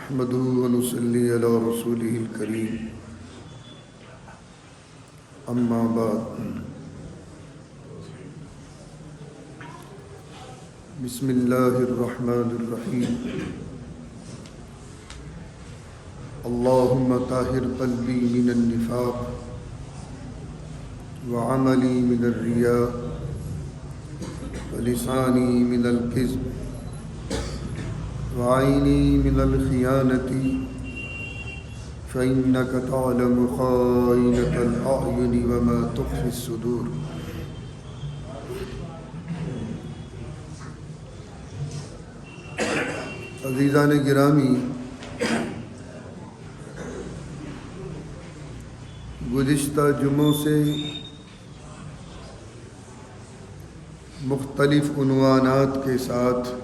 نحمده ونصلي على رسوله الكريم أما بعد بسم الله الرحمن الرحيم اللهم طهر قلبي من النفاق وعملي من الرياء ولساني من الكذب وعيني من الخيانة فإنك تعلم خائنة الأعين وما تخفي الصدور. عزیزان گرامی، گزشتہ جمعوں سے مختلف عنوانات کے ساتھ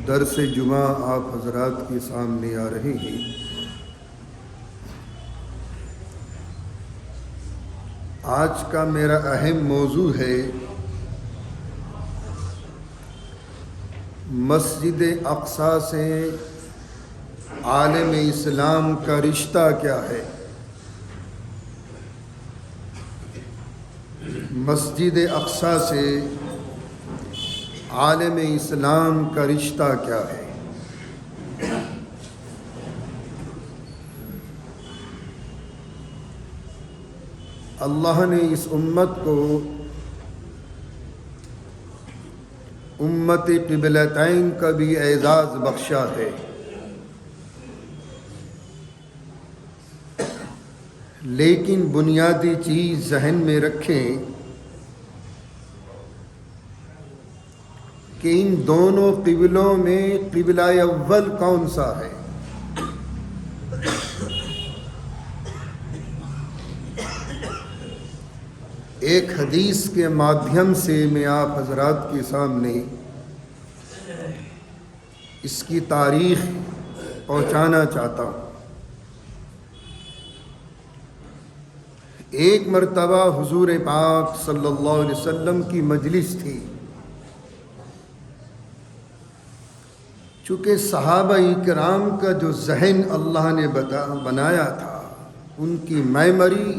درس جمعہ آپ حضرات کے سامنے آ رہے ہیں۔ آج کا میرا اہم موضوع ہے مسجد اقصی سے عالم اسلام کا رشتہ کیا ہے؟ مسجد اقصی سے عالم اسلام کا رشتہ کیا ہے؟ اللہ نے اس امت کو امت قبلتین کا بھی اعزاز بخشا ہے، لیکن بنیادی چیز ذہن میں رکھیں کہ ان دونوں قبلوں میں قبلہ اول کون سا ہے؟ ایک حدیث کے مادھیم سے میں آپ حضرات کے سامنے اس کی تاریخ پہنچانا چاہتا ہوں۔ ایک مرتبہ حضور پاک صلی اللہ علیہ وسلم کی مجلس تھی۔ چونکہ صحابہ کرام کا جو ذہن اللہ نے بنایا تھا، ان کی میموری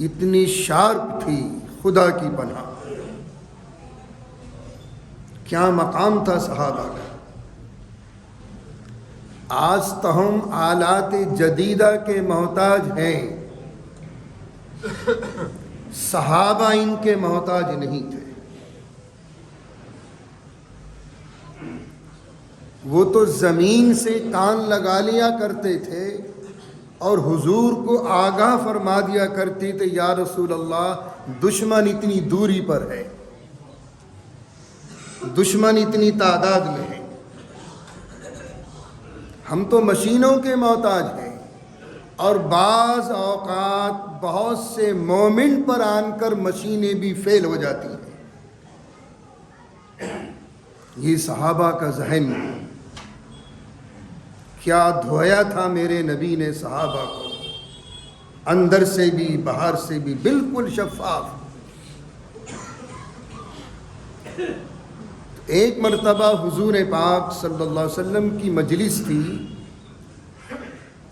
اتنی شارپ تھی، خدا کی پناہ، کیا مقام تھا صحابہ کا۔ آج تو ہم آلات جدیدہ کے محتاج ہیں، صحابہ ان کے محتاج نہیں تھے۔ وہ تو زمین سے کان لگا لیا کرتے تھے اور حضور کو آگاہ فرما دیا کرتے تھے، یا رسول اللہ دشمن اتنی دوری پر ہے، دشمن اتنی تعداد میں ہے، ہم تو مشینوں کے محتاج ہیں۔ اور بعض اوقات بہت سے مومن پر آن کر مشینیں بھی فیل ہو جاتی ہیں۔ یہ صحابہ کا ذہن کیا دھویا تھا میرے نبی نے صحابہ کو، اندر سے بھی باہر سے بھی بالکل شفاف۔ ایک مرتبہ حضور پاک صلی اللہ علیہ وسلم کی مجلس تھی،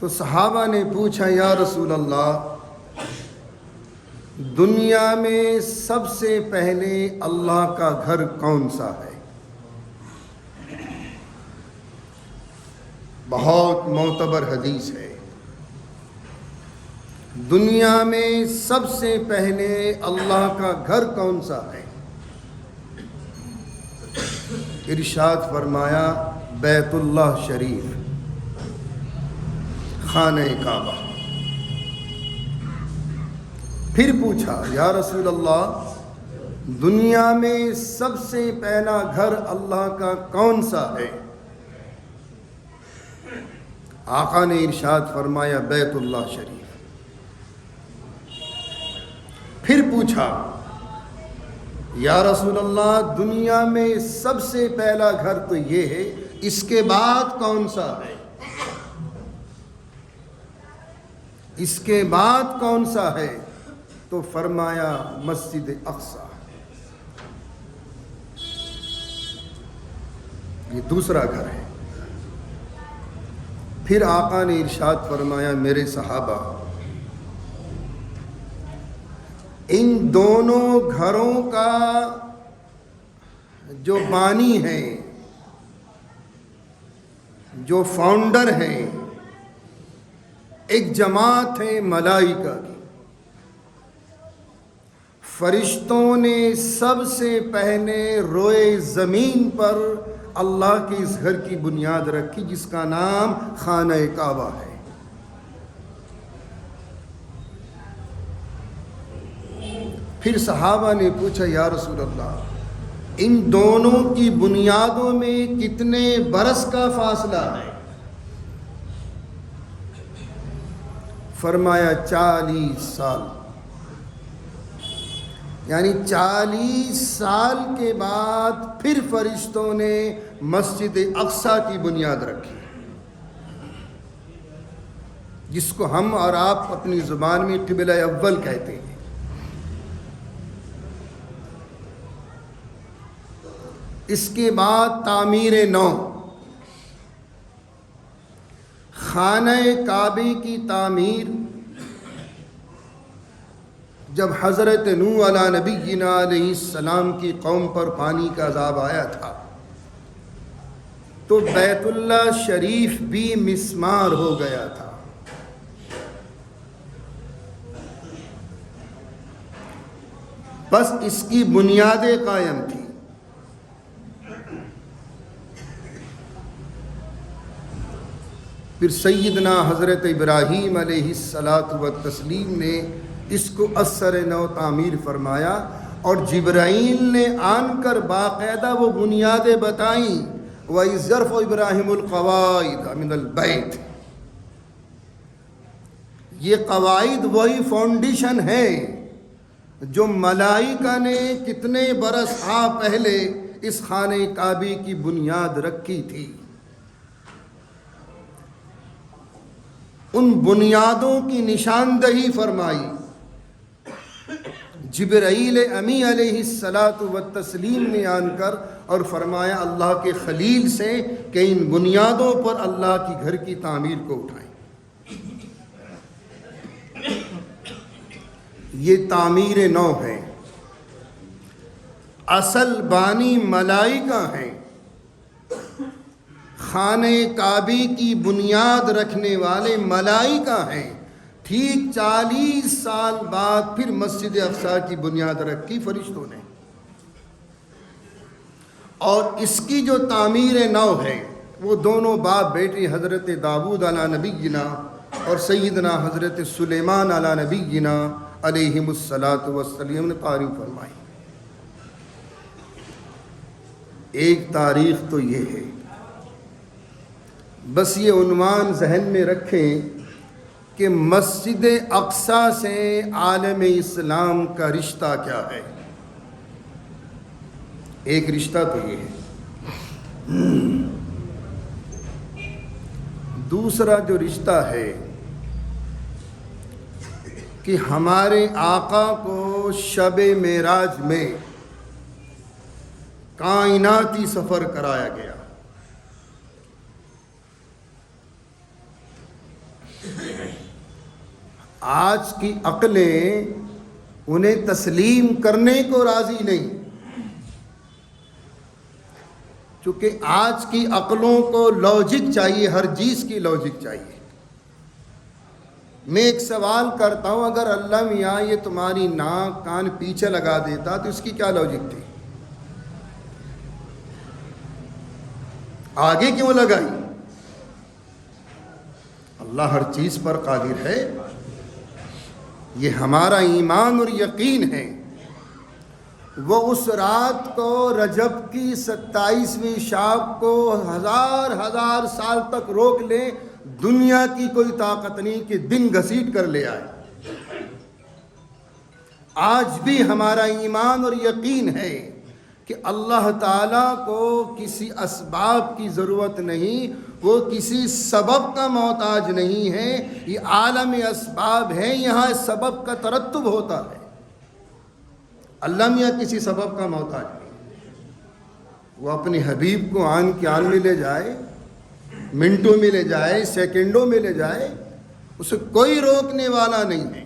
تو صحابہ نے پوچھا، یا رسول اللہ دنیا میں سب سے پہلے اللہ کا گھر کون سا ہے؟ بہت معتبر حدیث ہے، دنیا میں سب سے پہلے اللہ کا گھر کون سا ہے؟ ارشاد فرمایا، بیت اللہ شریف، خانہ کعبہ۔ پھر پوچھا، یا رسول اللہ دنیا میں سب سے پہلا گھر اللہ کا کون سا ہے؟ آقا نے ارشاد فرمایا، بیت اللہ شریف۔ پھر پوچھا، یا رسول اللہ دنیا میں سب سے پہلا گھر تو یہ ہے، اس کے بعد کون سا ہے؟ اس کے بعد کون سا ہے؟ تو فرمایا مسجد اقصی۔ یہ دوسرا گھر ہے۔ پھر آقا نے ارشاد فرمایا میرے صحابہ، ان دونوں گھروں کا جو بانی ہیں، جو فاؤنڈر ہیں، ایک جماعت ہے ملائکہ کی۔ فرشتوں نے سب سے پہلے روئے زمین پر اللہ کے اس گھر کی بنیاد رکھی جس کا نام خانہ کعبہ ہے۔ پھر صحابہ نے پوچھا یا رسول اللہ، ان دونوں کی بنیادوں میں کتنے برس کا فاصلہ ہے؟ فرمایا 40 سال، یعنی 40 سال کے بعد پھر فرشتوں نے مسجد اقصیٰ کی بنیاد رکھی، جس کو ہم اور آپ اپنی زبان میں قبلہ اول کہتے ہیں۔ اس کے بعد تعمیر نو، خانہ کعبے کی تعمیر جب حضرت نوح علیہ نبینا علیہ السلام کی قوم پر پانی کا عذاب آیا تھا تو بیت اللہ شریف بھی مسمار ہو گیا تھا۔ بس اس کی بنیادیں قائم تھی۔ پھر سیدنا حضرت ابراہیم علیہ السلام نے اس کو اثر نو تعمیر فرمایا، اور جبرائیل نے آن کر باقاعدہ وہ بنیادیں بتائیں، وَإِذْ يَرْفَعُ إِبْرَاهِيمُ الْقَوَاعِدَ مِنَ الْبَيْتِ۔ یہ قواعد وہی فاؤنڈیشن ہے جو ملائکہ نے کتنے برس پہلے اس خانہ کعبے کی بنیاد رکھی تھی۔ ان بنیادوں کی نشاندہی فرمائی جبرائیل امی علیہ السلام نے آن کر، اور فرمایا اللہ کے خلیل سے کہ ان بنیادوں پر اللہ کی گھر کی تعمیر کو اٹھائیں۔ یہ تعمیر نو ہے، اصل بانی ملائکہ ہیں، خانہ کعبے کی بنیاد رکھنے والے ملائکہ ہیں۔ ٹھیک 40 سال بعد پھر مسجد اقصیٰ کی بنیاد رکھی فرشتوں نے، اور اس کی جو تعمیر نو ہے وہ دونوں باپ بیٹے حضرت داؤد علیہ نبینا اور سیدنا حضرت سلیمان علیہ نبینا علیہم السلام نے تعریف فرمائی۔ ایک تاریخ تو یہ ہے، بس یہ عنوان ذہن میں رکھیں کہ مسجد اقصیٰ سے عالم اسلام کا رشتہ کیا ہے۔ ایک رشتہ تو یہ ہے، دوسرا جو رشتہ ہے کہ ہمارے آقا کو شب معراج میں کائناتی سفر کرایا گیا۔ آج کی عقلیں انہیں تسلیم کرنے کو راضی نہیں، چونکہ آج کی عقلوں کو لاجک چاہیے، ہر چیز کی لاجک چاہیے۔ میں ایک سوال کرتا ہوں، اگر اللہ میاں یہ تمہاری ناک کان پیچھے لگا دیتا تو اس کی کیا لاجک تھی؟ آگے کیوں لگائی؟ اللہ ہر چیز پر قادر ہے، یہ ہمارا ایمان اور یقین ہے۔ وہ اس رات کو رجب کی 27ویں شاب کو ہزار سال تک روک لے، دنیا کی کوئی طاقت نہیں کہ دن گھسیٹ کر لے آئے۔ آج بھی ہمارا ایمان اور یقین ہے کہ اللہ تعالیٰ کو کسی اسباب کی ضرورت نہیں، وہ کسی سبب کا محتاج نہیں ہے۔ یہ عالم اسباب ہے، یہاں سبب کا ترتب ہوتا ہے، اللہ میاں کسی سبب کا محتاج نہیں۔ وہ اپنے حبیب کو آن کے آن میں لے جائے، منٹوں میں لے جائے، سیکنڈوں میں لے جائے، اسے کوئی روکنے والا نہیں ہے۔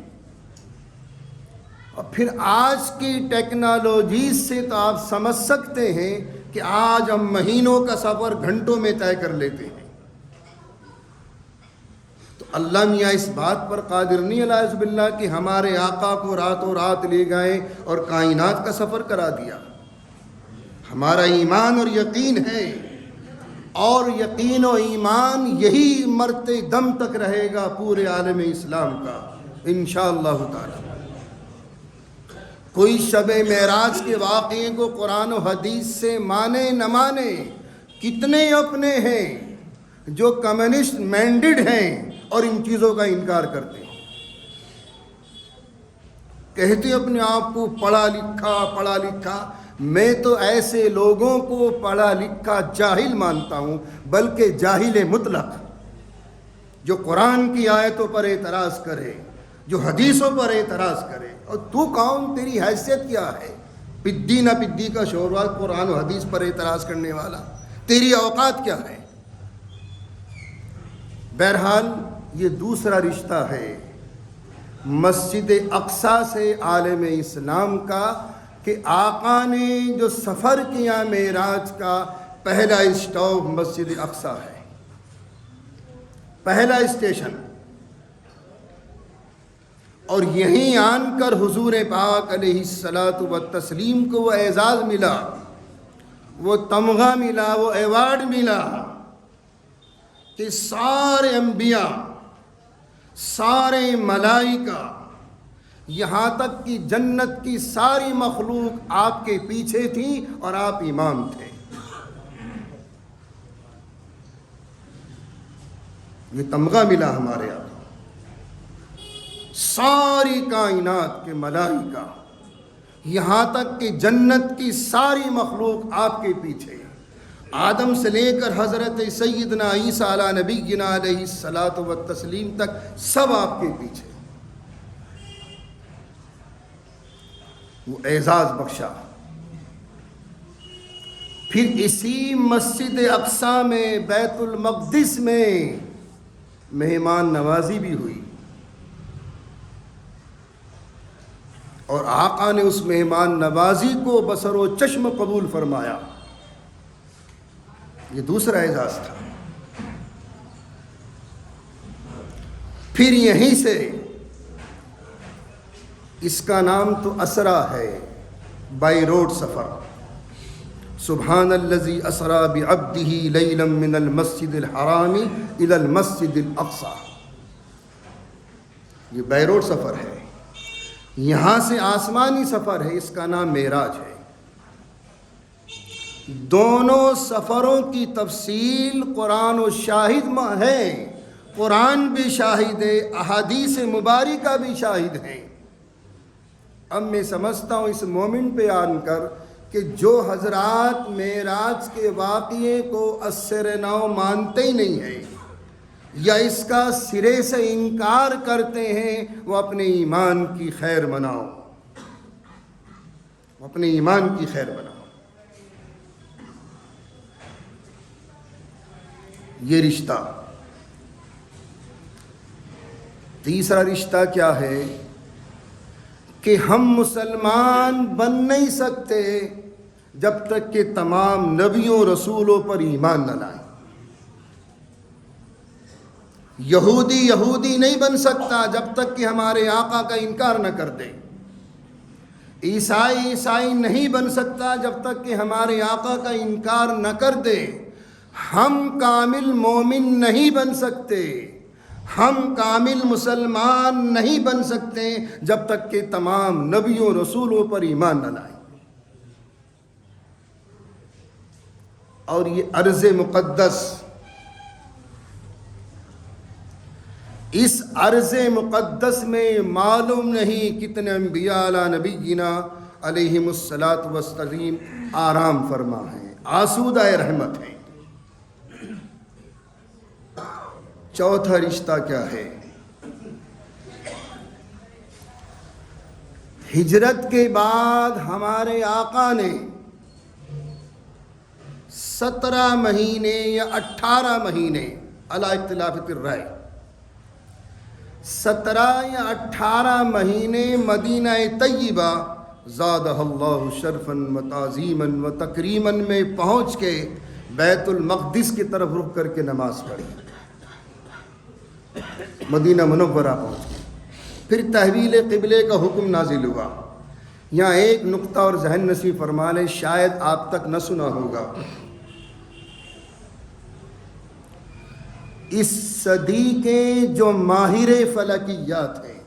اور پھر آج کی ٹیکنالوجی سے تو آپ سمجھ سکتے ہیں کہ آج ہم مہینوں کا سفر گھنٹوں میں طے کر لیتے ہیں۔ تو اللہ میاں اس بات پر قادر نہیں العیاذ باللہ کہ ہمارے آقا کو راتوں رات لے گئے اور کائنات کا سفر کرا دیا۔ ہمارا ایمان اور یقین ہے، اور یقین و ایمان یہی مرتے دم تک رہے گا پورے عالم اسلام کا انشاءاللہ تعالی۔ کوئی شب معراج کے واقعے کو قرآن و حدیث سے مانے نہ مانے، کتنے اپنے ہیں جو کمیونسٹ مینڈڈ ہیں اور ان چیزوں کا انکار کرتے ہیں، کہتے اپنے آپ کو پڑھا لکھا۔ میں تو ایسے لوگوں کو پڑھا لکھا جاہل مانتا ہوں، بلکہ جاہل مطلق، جو قرآن کی آیتوں پر اعتراض کرے، جو حدیثوں پر اعتراض کرے۔ اور تو کون، تیری حیثیت کیا ہے؟ پدی نہ پدی کا شوروا، قرآن و حدیث پر اعتراض کرنے والا، تیری اوقات کیا ہے؟ بہرحال یہ دوسرا رشتہ ہے مسجد اقصیٰ سے عالم اسلام کا، کہ آقا نے جو سفر کیا معراج کا، پہلا اسٹاپ مسجد اقصیٰ ہے، پہلا اسٹیشن۔ اور یہیں آن کر حضور پاک علیہ الصلاۃ والتسلیم کو وہ اعزاز ملا، وہ تمغہ ملا، وہ ایوارڈ ملا کہ سارے انبیاء، سارے ملائکہ، یہاں تک کہ جنت کی ساری مخلوق آپ کے پیچھے تھی اور آپ امام تھے۔ یہ تمغہ ملا ہمارے آپ، ساری کائنات کے ملائکہ، یہاں تک کہ جنت کی ساری مخلوق آپ کے پیچھے، آدم سے لے کر حضرت سیدنا عیسیٰ علیہ نبینا علیہ الصلاۃ والتسلیم تک سب آپ کے پیچھے، وہ اعزاز بخشا۔ پھر اسی مسجد اقصیٰ میں، بیت المقدس میں مہمان نوازی بھی ہوئی، اور آقا نے اس مہمان نوازی کو بصر و چشم قبول فرمایا۔ یہ دوسرا اعزاز تھا۔ پھر یہیں سے اس کا نام تو اسرا ہے، بائی روڈ سفر۔ سبحان الذی اسرا بعبدہ لیلا من المسجد الحرام الی المسجد الاقصی، یہ بائی روڈ سفر ہے، یہاں سے آسمانی سفر ہے، اس کا نام معراج ہے۔ دونوں سفروں کی تفصیل قرآن و شاہد ہے، قرآن بھی شاہد ہے، احادیث مبارکہ بھی شاہد ہیں۔ اب میں سمجھتا ہوں اس مومنٹ پہ آن کر کہ جو حضرات معراج کے واقعے کو اثر نو مانتے ہی نہیں ہیں یا اس کا سرے سے انکار کرتے ہیں، وہ اپنے ایمان کی خیر مناؤ، اپنے ایمان کی خیر مناؤ۔ یہ رشتہ۔ تیسرا رشتہ کیا ہے کہ ہم مسلمان بن نہیں سکتے جب تک کہ تمام نبیوں رسولوں پر ایمان نہ لائیں۔ یہودی نہیں بن سکتا جب تک کہ ہمارے آقا کا انکار نہ کر دے۔ عیسائی نہیں بن سکتا جب تک کہ ہمارے آقا کا انکار نہ کر دے۔ ہم کامل مومن نہیں بن سکتے، ہم کامل مسلمان نہیں بن سکتے جب تک کہ تمام نبیوں رسولوں پر ایمان نہ لائیں۔ اور یہ عرض مقدس، اس عرض مقدس میں معلوم نہیں کتنے انبیاء علی نبینا علیہم الصلاۃ والتسلیم آرام فرما ہیں، آسودہ رحمت ہیں۔ چوتھا رشتہ کیا ہے؟ ہجرت کے بعد ہمارے آقا نے 17 مہینے یا 18 مہینے علی اختلاف الرائے، 17 یا 18 مہینے مدینہ طیبہ زادہ اللہ شرفا و تعظیما و تکریما میں پہنچ کے بیت المقدس کی طرف رخ کر کے نماز پڑھی، مدینہ منورہ پہنچ گئے۔ پھر تحویل قبلے کا حکم نازل ہوا۔ یہاں ایک نقطہ اور ذہن نصیب فرما لیں، شاید آپ تک نہ سنا ہوگا۔ اس صدی کے جو ماہر فلکیات ہیں،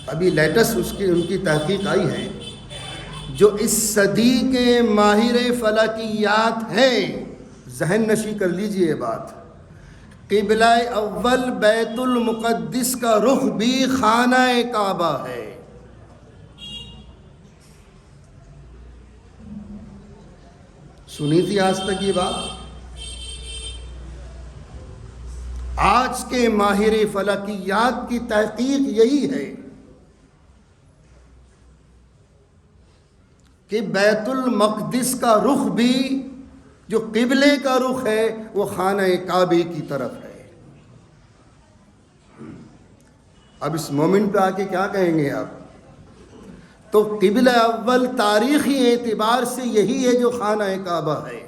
ابھی لیٹسٹ ان کی تحقیق آئی ہے، جو اس صدی کے ماہر فلکیات ہیں، ذہن نشی کر لیجئے بات، قبلہ اول بیت المقدس کا رخ بھی خانہ کعبہ ہے۔ سنی تھی آج تک یہ بات؟ آج کے ماہر فلکیات کی تحقیق یہی ہے کہ بیت المقدس کا رخ بھی جو قبلے کا رخ ہے وہ خانہ کعبے کی طرف ہے۔ اب اس مومنٹ پہ آ کے کیا کہیں گے آپ؟ تو قبلہ اول تاریخی اعتبار سے یہی ہے جو خانہ کعبہ ہے۔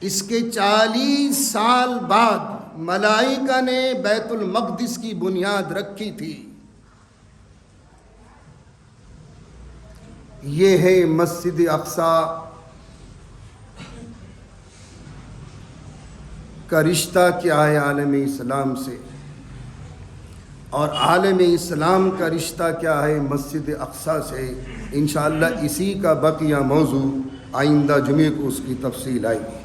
اس کے 40 سال بعد ملائکہ نے بیت المقدس کی بنیاد رکھی تھی۔ یہ ہے مسجد اقصی کا رشتہ کیا ہے عالم اسلام سے، اور عالم اسلام کا رشتہ کیا ہے مسجد اقصی سے۔ انشاءاللہ اسی کا بقیہ موضوع آئندہ جمعے کو اس کی تفصیل آئے گی۔